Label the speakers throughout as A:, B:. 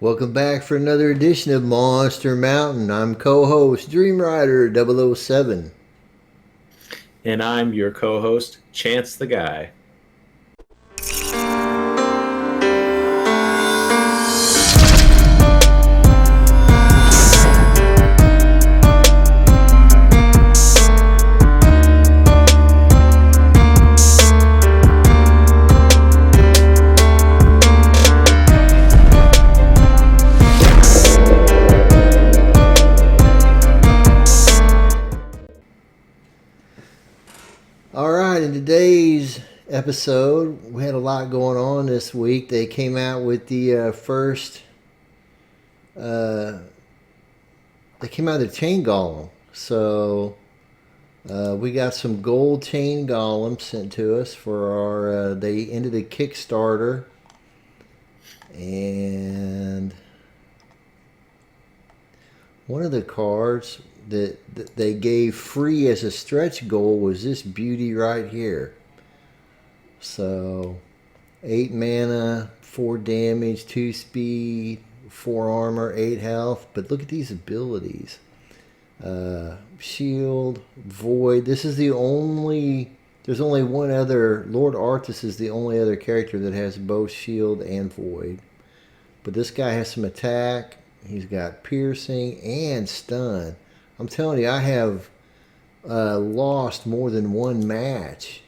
A: Welcome back for another edition of Monster Mountain. I'm co-host Dream Rider 007.
B: And I'm your co host, Chance the Guy.
A: Alright, in today's episode, we had a lot going on this week. They came out with the first, they came out with the chain golem. So, we got some gold chain golems sent to us for our, they ended a Kickstarter. And one of the cards that they gave free as a stretch goal was this beauty right here. So 8 mana, 4 damage, 2 speed, 4 armor, 8 health. But look at these abilities. Shield, Void. This is the only, there's only one other, Lord Arthas is the only other character that has both shield and void. But this guy has some attack. He's got piercing and stun. I'm telling you, I have lost more than one match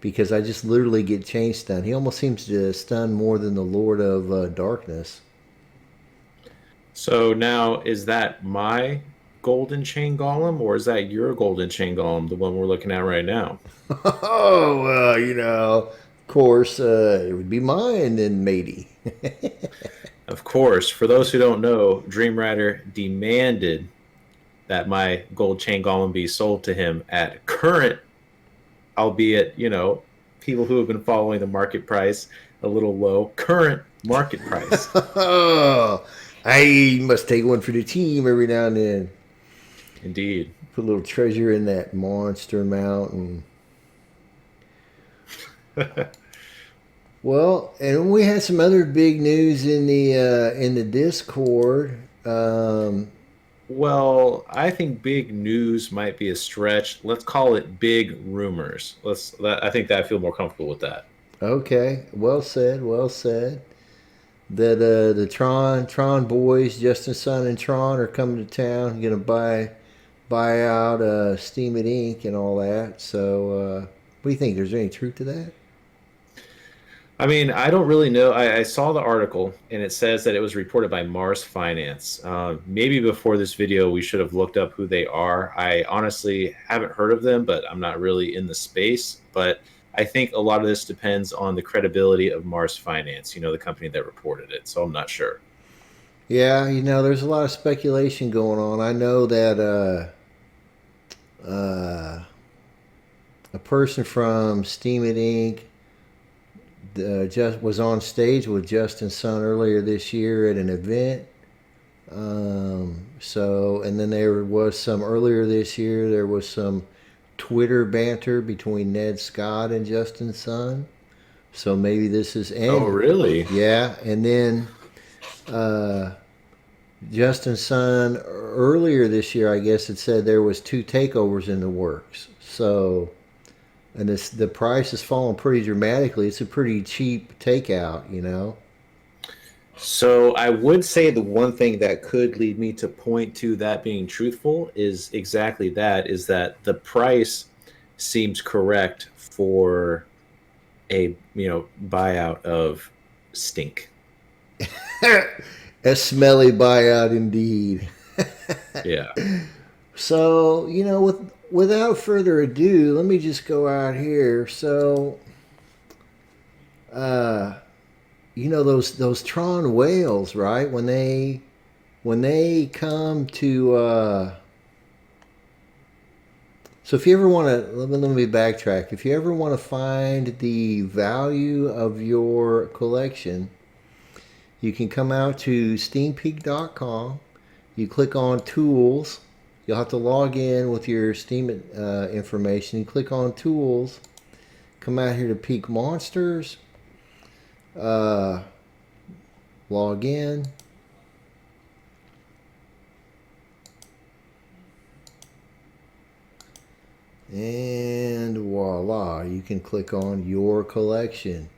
A: because I just literally get chain stun. He almost seems to stun more than the Lord of Darkness.
B: So now, is that my golden chain golem, or is that your golden chain golem, the one we're looking at right now?
A: Oh, well, of course, it would be mine then, matey.
B: Of course, for those who don't know, Dream Rider demanded that my gold chain golem be sold to him at current, albeit, people who have been following the market price a little low, current market price.
A: Oh, I must take one for the team every now and then.
B: Indeed.
A: Put a little treasure in that monster mountain. Well, and we had some other big news in the Discord.
B: Well, I think big news might be a stretch. Let's call it big rumors. I think that I feel more comfortable with that.
A: Okay, well said, well said. That the Tron boys, Justin Sun and Tron, are coming to town, gonna buy out Steam Inc. and all that. So, what do you think? There's any truth to that?
B: I mean, I don't really know. I saw the article, and it says that it was reported by Mars Finance. Maybe before this video, we should have looked up who they are. I honestly haven't heard of them, but I'm not really in the space. But I think a lot of this depends on the credibility of Mars Finance, the company that reported it. So I'm not sure.
A: Yeah, there's a lot of speculation going on. I know that a person from Steem Inc. Just was on stage with Justin Sun earlier this year at an event. And then there was some earlier this year. There was some Twitter banter between Ned Scott and Justin Sun. So maybe this is.
B: Oh, really?
A: Yeah, and then Justin Sun earlier this year, I guess it said there was 2 takeovers in the works. So. And the price has fallen pretty dramatically. It's a pretty cheap takeout,
B: So I would say the one thing that could lead me to point to that being truthful is exactly that, is that the price seems correct for a, buyout of stink.
A: A smelly buyout indeed.
B: Yeah.
A: So, without further ado, let me just go out here. So, those Tron whales, right? When they come to, so if you ever want to, let me backtrack. If you ever want to find the value of your collection, you can come out to steampeak.com. You click on tools. You'll have to log in with your Steam information. You click on Tools. Come out here to Peak Monsters. Log in. And voila, you can click on your collection.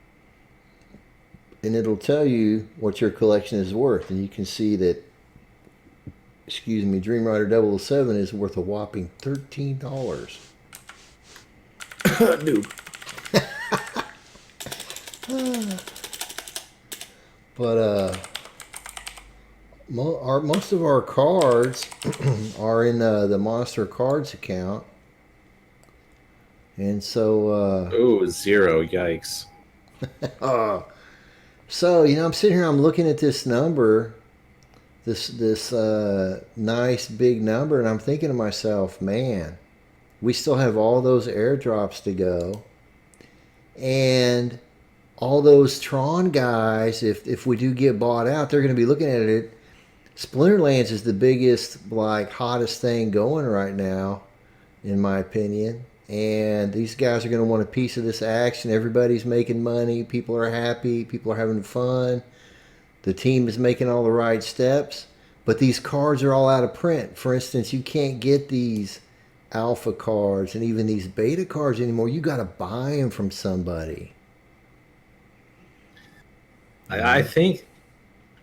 A: And it'll tell you what your collection is worth. And you can see that, excuse me, Dream Rider 007 is worth a whopping $13.
B: Noob.
A: But most of our cards are in the Monster Cards account. And so,
B: Oh, zero. Yikes.
A: so I'm sitting here, I'm looking at this number, this nice big number, and I'm thinking to myself, man, we still have all those airdrops to go, and all those Tron guys. If we do get bought out, they're going to be looking at it. Splinterlands is the biggest, like, hottest thing going right now, in my opinion. And these guys are going to want a piece of this action. Everybody's making money. People are happy. People are having fun. The team is making all the right steps. But these cards are all out of print. For instance, you can't get these alpha cards and even these beta cards anymore. You got to buy them from somebody.
B: I think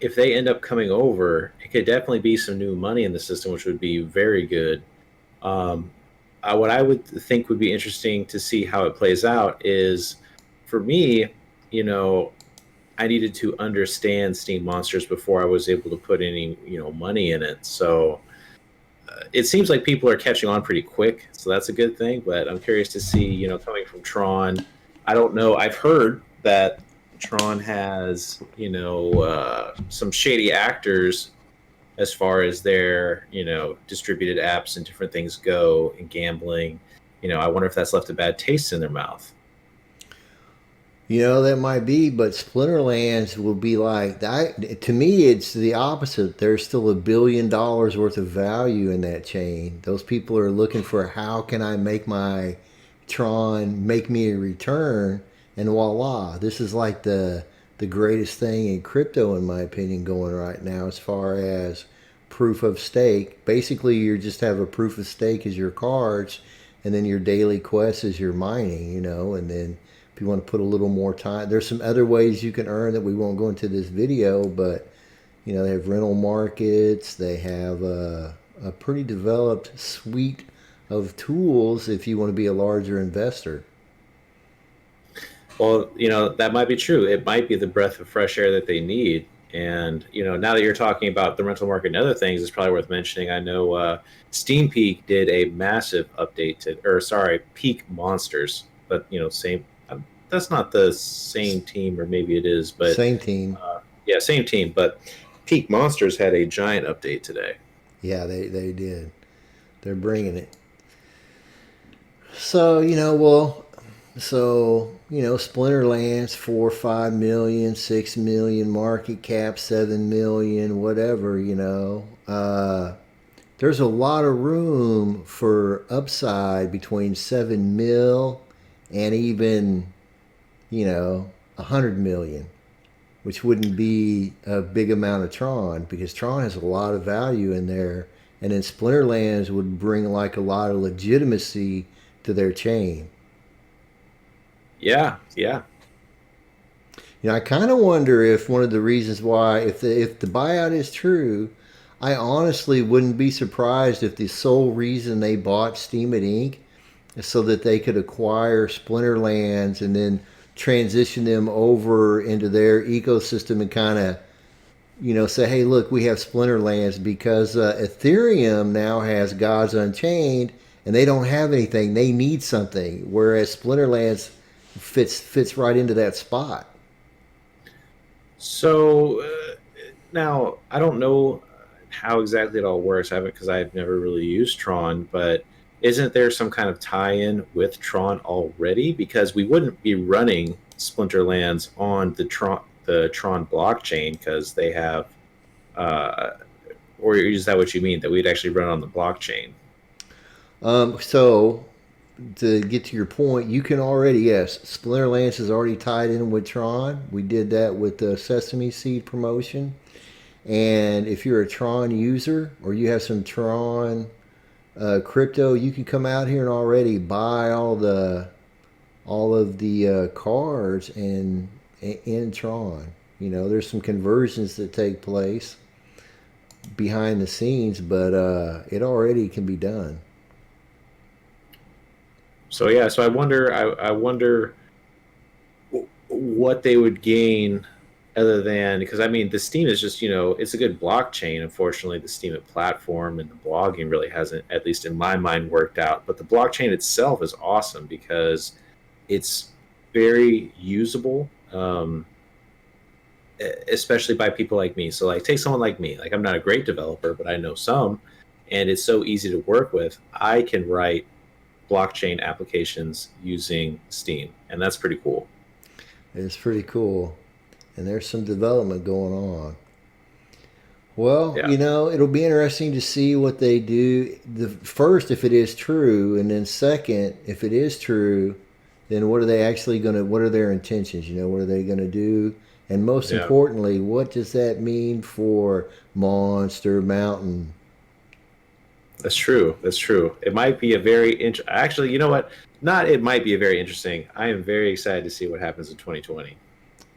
B: if they end up coming over, it could definitely be some new money in the system, which would be very good. Um, what I would think would be interesting to see how it plays out is, for me, I needed to understand Steam Monsters before I was able to put any, money in it. So it seems like people are catching on pretty quick, so that's a good thing. But I'm curious to see, coming from Tron. I don't know. I've heard that Tron has, some shady actors as far as their, distributed apps and different things go, and gambling. I wonder if that's left a bad taste in their mouth.
A: That might be, but Splinterlands will be like that. To me, it's the opposite. There's still $1 billion worth of value in that chain. Those people are looking for, how can I make my Tron make me a return? And voila, this is like the greatest thing in crypto, in my opinion, going right now, as far as proof of stake. Basically, you just have a proof of stake as your cards, and then your daily quest is your mining, and then if you want to put a little more time, there's some other ways you can earn that we won't go into this video, but they have rental markets. They have a pretty developed suite of tools if you want to be a larger investor.
B: Well, that might be true. It might be the breath of fresh air that they need. And, now that you're talking about the rental market and other things, it's probably worth mentioning. I know Steam Peak did a massive update Peak Monsters, but, same. That's not the same team, or maybe it is, but
A: Same team.
B: Yeah, same team. But Peak Monsters had a giant update today.
A: Yeah, they did. They're bringing it. So, Splinterlands, 4 or 5 million, 6 million market cap, 7 million, whatever, there's a lot of room for upside between 7 mil and even, 100 million, which wouldn't be a big amount of Tron, because Tron has a lot of value in there. And then Splinterlands would bring like a lot of legitimacy to their chain.
B: Yeah.
A: I kind of wonder if one of the reasons why, if the buyout is true, I honestly wouldn't be surprised if the sole reason they bought Steem It Inc. is so that they could acquire Splinterlands and then transition them over into their ecosystem and kind of, say, hey, look, we have Splinterlands because Ethereum now has Gods Unchained, and they don't have anything. They need something, whereas Splinterlands fits right into that spot.
B: So now I don't know how exactly it all works. I haven't, because I've never really used Tron, but isn't there some kind of tie-in with Tron already? Because we wouldn't be running Splinterlands on the Tron blockchain, because they have, or is that what you mean, that we'd actually run on the blockchain?
A: So to get to your point, you can already, yes, Splinterlands is already tied in with Tron. We did that with the Sesame Seed promotion. And if you're a Tron user, or you have some Tron Crypto, you can come out here and already buy all of the cards in Tron. You know, there's some conversions that take place behind the scenes, but it already can be done.
B: So yeah, so I wonder what they would gain other than, because I mean the Steam is just, it's a good blockchain. Unfortunately, the Steam platform and the blogging really hasn't, at least in my mind, worked out. But the blockchain itself is awesome because it's very usable, especially by people like me. So like take someone like me. Like I'm not a great developer, but I know some, and it's so easy to work with. I can write blockchain applications using Steam, and that's pretty cool.
A: It's pretty cool, and there's some development going on. Well,
B: Yeah.
A: you know, it'll be interesting to see what they do. The first, if it is true, and then second, if it is true, then what are they actually going to? What are their intentions? You know, what are they going to do? And most
B: Yeah.
A: importantly, what does that mean for Monster Mountain?
B: That's true. That's true. It might be a actually, you know what? Not it might be a very interesting. I am very excited to see what happens in 2020.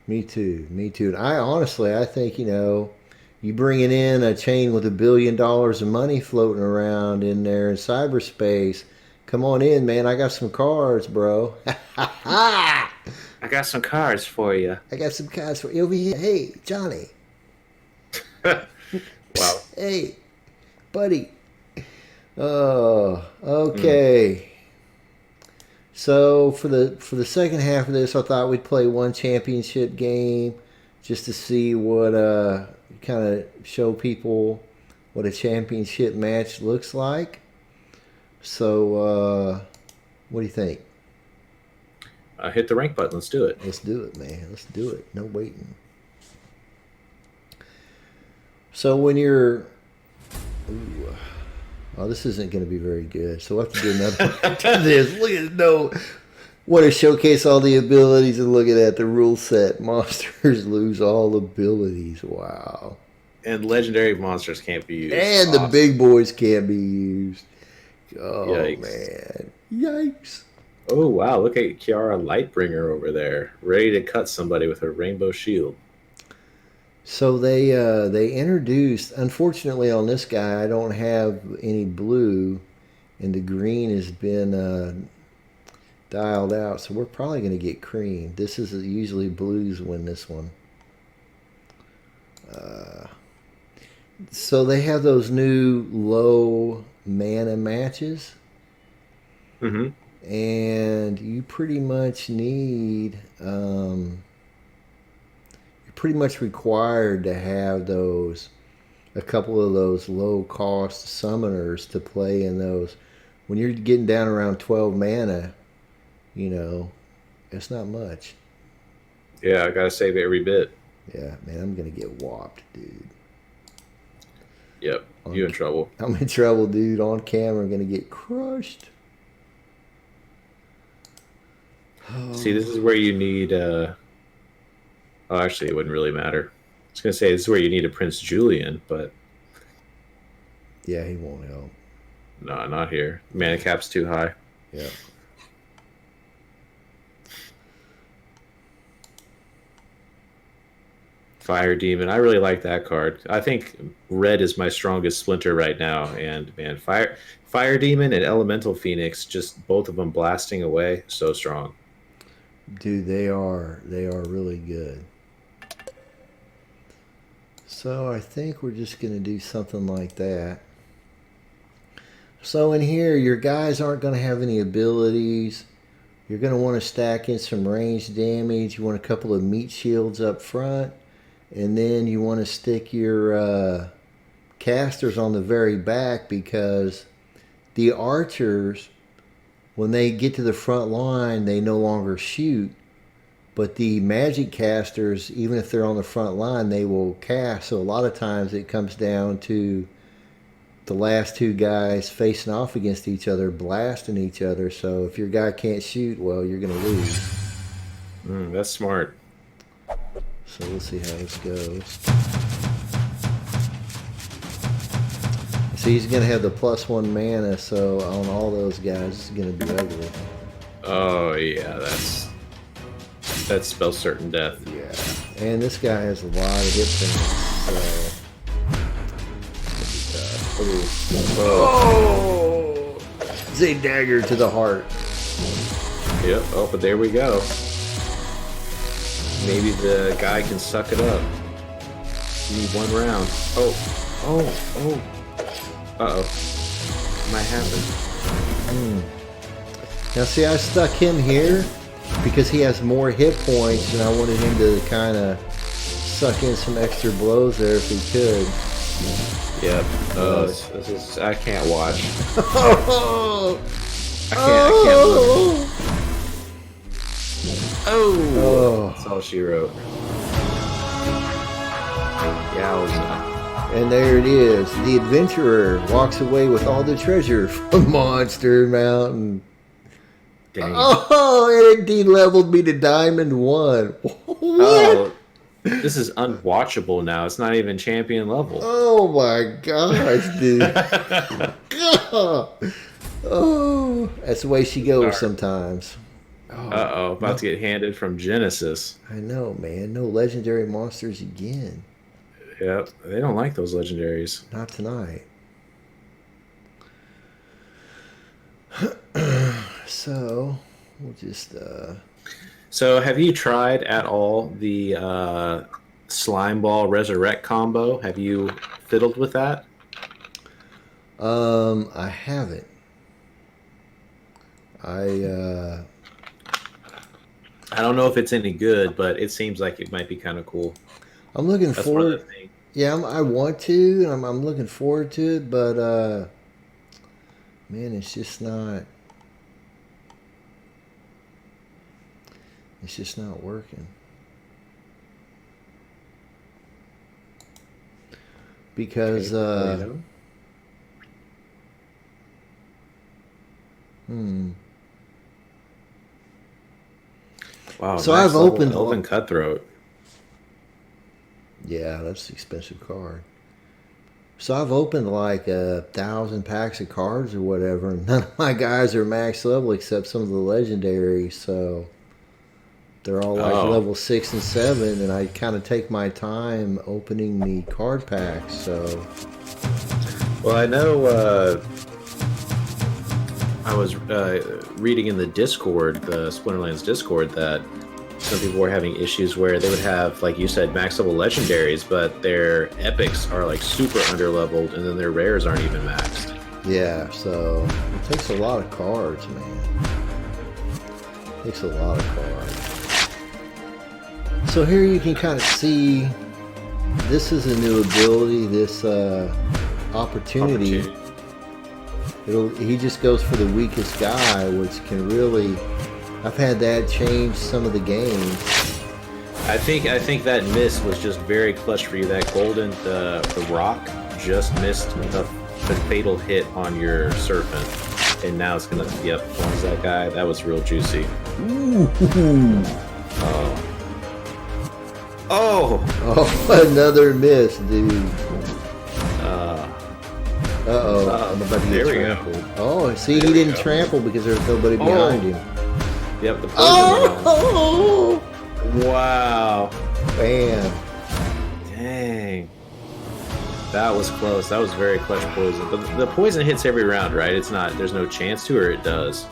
A: Me too. Me too. And I honestly, I think, you know, you bringing in a chain with $1 billion of money floating around in there in cyberspace. Come on in, man. I got some cards, bro. I
B: I got some cards for you.
A: got some cards for you over here. Hey, Johnny.
B: Wow.
A: Psst. Hey, buddy. Oh,
B: Mm.
A: okay. So for the second half of this, I thought we'd play one championship game just to see what kind of show people what a championship match looks like. So what do you think?
B: Hit the rank button. Let's do it.
A: Let's do it, man. Let's do it. No waiting. So when you're, ooh, oh, this isn't going to be very good. So we'll have to do another one after this. Look at no. Want to showcase all the abilities and look at that. The rule set. Monsters lose all abilities. Wow.
B: And legendary monsters can't be used.
A: And the big boys can't be used. Oh,
B: Yikes.
A: man. Yikes.
B: Oh wow! Look at Kiara Lightbringer over there, ready to cut somebody with her rainbow shield.
A: So they introduced. Unfortunately, on this guy, I don't have any blue, and the green has been dialed out. So we're probably going to get cream. This is usually blues win this one. So they have those new low mana matches,
B: Mm-hmm.
A: and you pretty much need. You're pretty much required to have those a couple of those low cost summoners to play in those. When you're getting down around 12 mana, you know, it's not much.
B: Yeah, I gotta save every bit.
A: Yeah, man, I'm gonna get whopped, dude.
B: Yep,
A: On,
B: you in trouble.
A: I'm in trouble, dude. On camera, I'm gonna get crushed.
B: See, this is where you need. Oh, actually, it wouldn't really matter. I was gonna say this is where you need a Prince Julian, but
A: Yeah, he won't help.
B: no, not here. Mana cap's too high.
A: Yeah.
B: Fire Demon. I really like that card. I think red is my strongest splinter right now, and man, Fire Demon and Elemental Phoenix, just both of them blasting away, so strong.
A: Dude, they are really good. So I think we're just gonna do something like that. So in here, your guys aren't gonna have any abilities. You're gonna want to stack in some range damage. You want a couple of meat shields up front, and then you want to stick your casters on the very back because the archers, when they get to the front line, they no longer shoot. But the magic casters, even if they're on the front line, they will cast. So a lot of times it comes down to the last two guys facing off against each other, blasting each other. So if your guy can't shoot, well, you're going to lose.
B: That's smart.
A: So we'll see how this goes. This So he's gonna have the +1 mana. So on all those guys, it's gonna be ugly.
B: Oh yeah, that spells certain death.
A: Yeah, and this guy has a lot of hit points. So oh, it's a dagger to the heart.
B: Yep. Oh, but there we go. Maybe the guy can suck it up. You need one round. Oh. Uh-oh. Might happen.
A: Now see, I stuck him here because he has more hit points, and I wanted him to kind of suck in some extra blows there if he could.
B: Yep. This is. I can't watch. I can't. Oh. That's all she wrote. Yowza.
A: And there it is. The adventurer walks away with all the treasure from Monster Mountain.
B: Dang.
A: Oh, and it de-leveled me to Diamond 1. What?
B: Oh, this is unwatchable now. It's not even champion level.
A: Oh my gosh, dude. Oh, that's the way she goes sometimes. Oh,
B: Uh-oh, about to get handed from Genesis.
A: I know, man. No legendary monsters again.
B: Yep, they don't like those legendaries.
A: Not tonight. So, we'll just...
B: So, have you tried at all the Slime Ball Resurrect combo? Have you fiddled with that?
A: I haven't.
B: I don't know if it's any good, but it seems like it might be kind of cool.
A: I'm looking
B: That's
A: forward...
B: one of the things.
A: Yeah, I want to. I'm looking forward to it, but man, it's just not. It's just not working. Because
B: Okay, Wow.
A: So
B: nice
A: I've opened
B: Elven Cutthroat.
A: Yeah, that's an expensive card. So I've opened like 1,000 packs of cards or whatever, and none of my guys are max level except some of the legendaries. So they're all like level 6 and 7, and I kind of take my time opening the card packs. So,
B: Well, I know I was reading in the Discord, the Splinterlands Discord, that some people were having issues where they would have, like you said, max level legendaries, but their epics are like super underleveled, and then their rares aren't even maxed.
A: yeah, so it takes a lot of cards, man. It takes a lot of cards. So here you can kind of see this is a new ability, this opportunity. He just goes for the weakest guy, which can really... I've had that change some of the games.
B: I think that miss was just very clutch for you. That golden the rock just missed the fatal hit on your serpent, and now it's gonna one's that guy. That was real juicy.
A: Ooh.
B: Oh,
A: Another miss, dude. Uh-oh. I'm about to get
B: there we
A: trampled.
B: go.
A: Oh, see, he didn't trample because there was nobody behind him.
B: Yep, the poison.
A: Oh!
B: Wow.
A: Bam.
B: Dang. That was close. That was very clutch poison. But the poison hits every round, right? It's not, there's no chance to, or it does?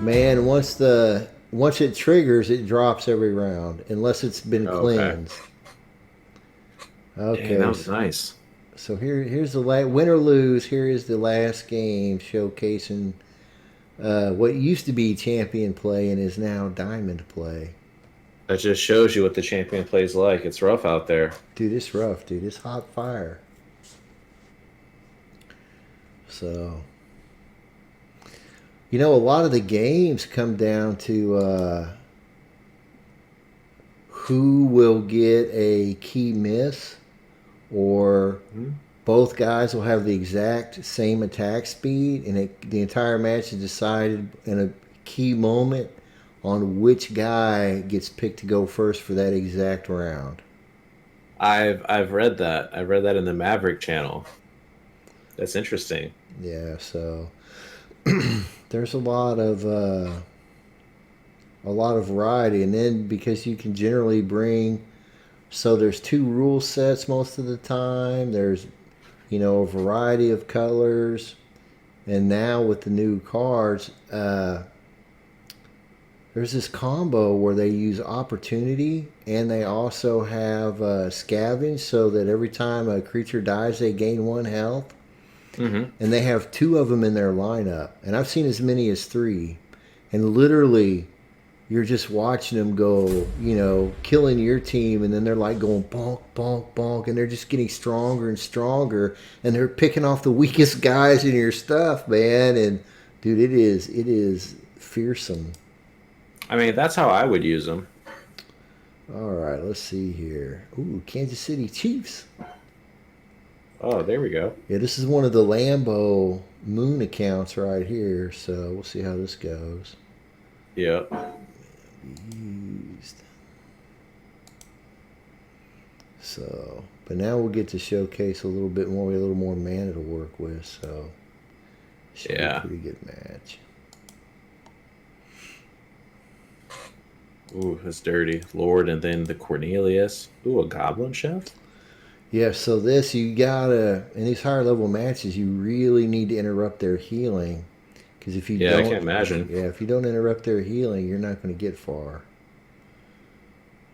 A: Man, once it triggers, it drops every round, unless it's been cleansed. Okay.
B: Dang, that was nice.
A: So here's the win or lose. Here is the last game showcasing what used to be champion play and is now diamond play.
B: That just shows you what the champion plays like. It's rough out there.
A: Dude, it's rough, dude. It's hot fire. So, a lot of the games come down to who will get a key miss, or both guys will have the exact same attack speed, and the entire match is decided in a key moment on which guy gets picked to go first for that exact round.
B: I've read that. I've read that in the Maverick channel. That's interesting.
A: Yeah, so there's a lot of variety, and then because you can generally bring, so there's two rule sets most of the time. There's a variety of colors, and now with the new cards, there's this combo where they use opportunity and they also have scavenge, so that every time a creature dies, they gain 1 health.
B: Hmm.
A: And they have two of them in their lineup, and I've seen as many as three. And literally, you're just watching them go, killing your team, and then they're like going bonk, bonk, bonk, and they're just getting stronger and stronger, and they're picking off the weakest guys in your stuff, man. And dude, it is fearsome.
B: I mean, that's how I would use them.
A: All right, let's see here. Ooh, Kansas City Chiefs.
B: Oh, there we go.
A: Yeah, this is one of the Lambo Moon accounts right here, so we'll see how this goes.
B: Yeah.
A: Used. So, but now we'll get to showcase a little bit more, a little more mana to work with, so should be a pretty good match.
B: Ooh, that's dirty. Lord, and then the Cornelius. Ooh, a Goblin Chef?
A: Yeah, so this, you gotta, in these higher level matches, you really need to interrupt their healing. Because if you
B: Yeah,
A: don't,
B: I can't imagine.
A: yeah, if you don't interrupt their healing, you're not going to get far.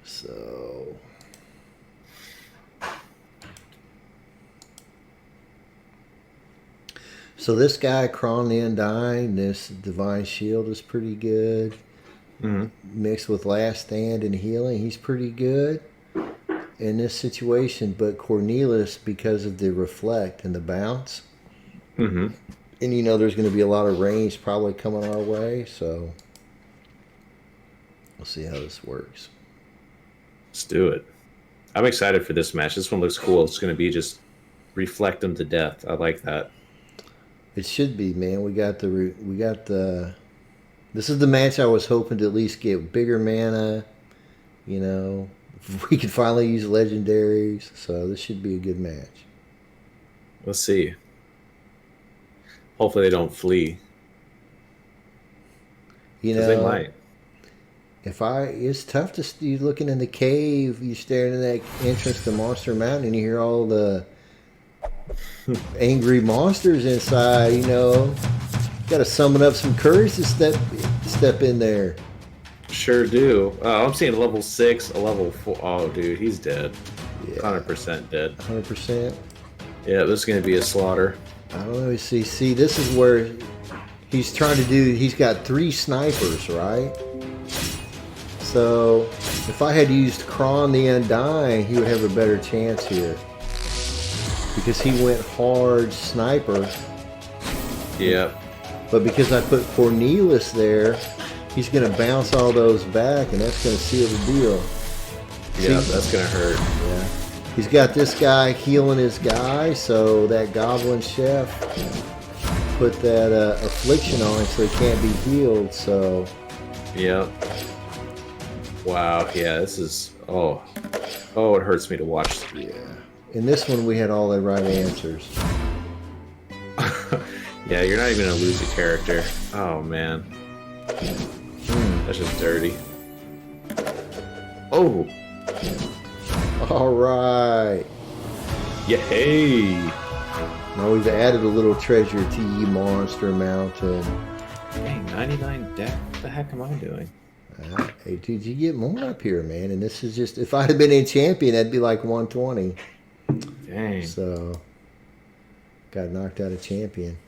A: So, this guy, Kron the Undying, this Divine Shield is pretty good.
B: Hmm.
A: Mixed with Last Stand and Healing, he's pretty good in this situation. But Cornelius, because of the Reflect and the bounce,
B: Hmm.
A: and there's going to be a lot of range probably coming our way, so we'll see how this works.
B: Let's do it. I'm excited for this match. This one looks cool. It's going to be just reflect them to death. I like that.
A: It should be, man. We got the. This is the match I was hoping to at least get bigger mana. We could finally use legendaries, so this should be a good match.
B: Let's see. Hopefully they don't flee. Because they might.
A: It's tough to you looking in the cave. You're staring in that entrance to Monster Mountain, and you hear all the angry monsters inside. Got to summon up some courage to step in there.
B: Sure do. I'm seeing a level 6, a level 4. Oh, dude, he's dead.
A: Yeah.
B: 100% dead.
A: 100%.
B: Yeah, this is going to be a slaughter.
A: I don't know. See, this is where he's trying to do. He's got 3 snipers, right? So if I had used Kron the Undying, he would have a better chance here. Because he went hard sniper.
B: Yeah.
A: But because I put Cornelius there, he's going to bounce all those back, and that's going to seal the deal.
B: Yeah, that's going to hurt.
A: Yeah. He's got this guy healing his guy, so that Goblin Chef put that affliction on him so he can't be healed, so...
B: Yeah. Wow, yeah, this is... Oh, it hurts me to watch.
A: Yeah. In this one, we had all the right answers.
B: Yeah, you're not even going to lose a character. Oh, man. That's just dirty. Oh!
A: All right.
B: Yeah, hey!
A: Now we've added a little treasure to Ye Monster Mountain.
B: Dang, 99 deck? What the heck am I doing?
A: Hey, dude, you get more up here, man. And this is just... If I'd have been in Champion, that'd be like 120.
B: Dang.
A: So... Got knocked out of Champion.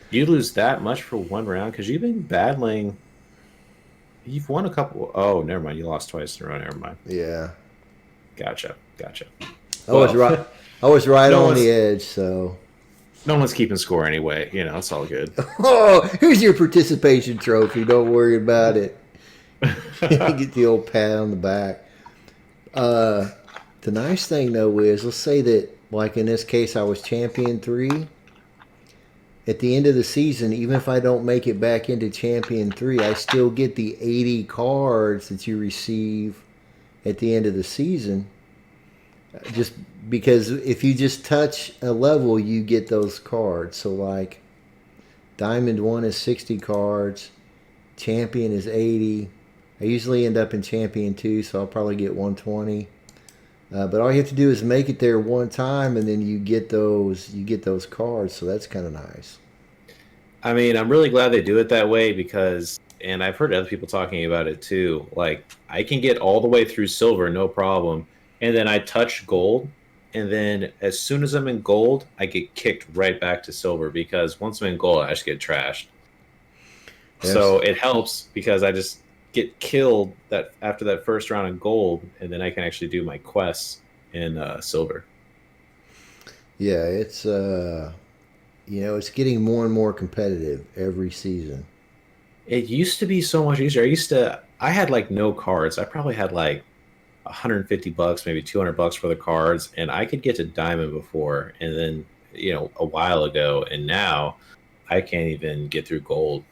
B: You lose that much for one round? Because you've been battling... You've won a couple... Oh, never mind. You lost twice in a row. Never mind.
A: Yeah.
B: Gotcha.
A: I was right on the edge, so...
B: No one's keeping score anyway. It's all good.
A: Oh, here's your participation trophy. Don't worry about it. Get the old pat on the back. The nice thing, though, is... Let's say that, like in this case, I was Champion 3... At the end of the season, even if I don't make it back into Champion 3, I still get the 80 cards that you receive at the end of the season. Just because if you just touch a level, you get those cards. So like Diamond 1 is 60 cards, Champion is 80. I usually end up in Champion 2, so I'll probably get 120. But all you have to do is make it there one time, and then you get those cards. So that's kind of nice.
B: I mean, I'm really glad they do it that way because, and I've heard other people talking about it too. Like, I can get all the way through silver, no problem. And then I touch gold. And then as soon as I'm in gold, I get kicked right back to silver because once I'm in gold, I just get trashed.
A: Yes.
B: So it helps because I just get killed that after that first round in gold, and then I can actually do my quests in silver.
A: Yeah, it's getting more and more competitive every season.
B: It used to be so much easier. I had like no cards. I probably had like 150 bucks, maybe 200 bucks for the cards, and I could get to diamond before, and then a while ago, and now I can't even get through gold.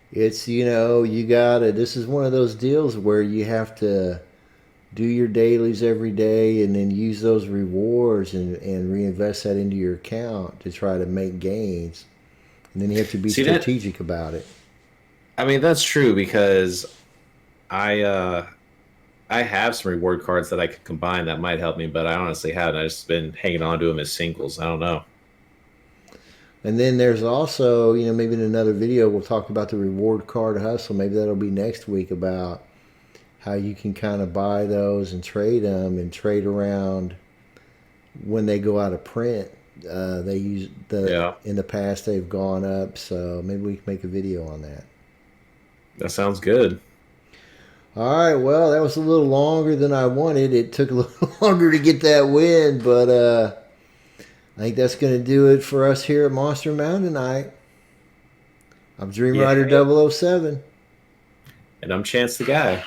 A: It's you gotta. This is one of those deals where you have to do your dailies every day and then use those rewards and reinvest that into your account to try to make gains. And then you have to be
B: See that?
A: strategic about it.
B: I mean, that's true because I I have some reward cards that I could combine that might help me, but I honestly haven't. I just been hanging on to them as singles. I don't know.
A: And then there's also, maybe in another video we'll talk about the reward card hustle. Maybe that'll be next week about how you can kind of buy those and trade them and trade around when they go out of print. They use the
B: Yeah,
A: in the past they've gone up, so maybe we can make a video on that.
B: that sounds good.
A: All right, well, that was a little longer than I wanted. It took a little longer to get that win, but I think that's going to do it for us here at Monster Mountain tonight. I'm Dream
B: Yeah,
A: Rider 007.
B: and I'm Chance the Guy.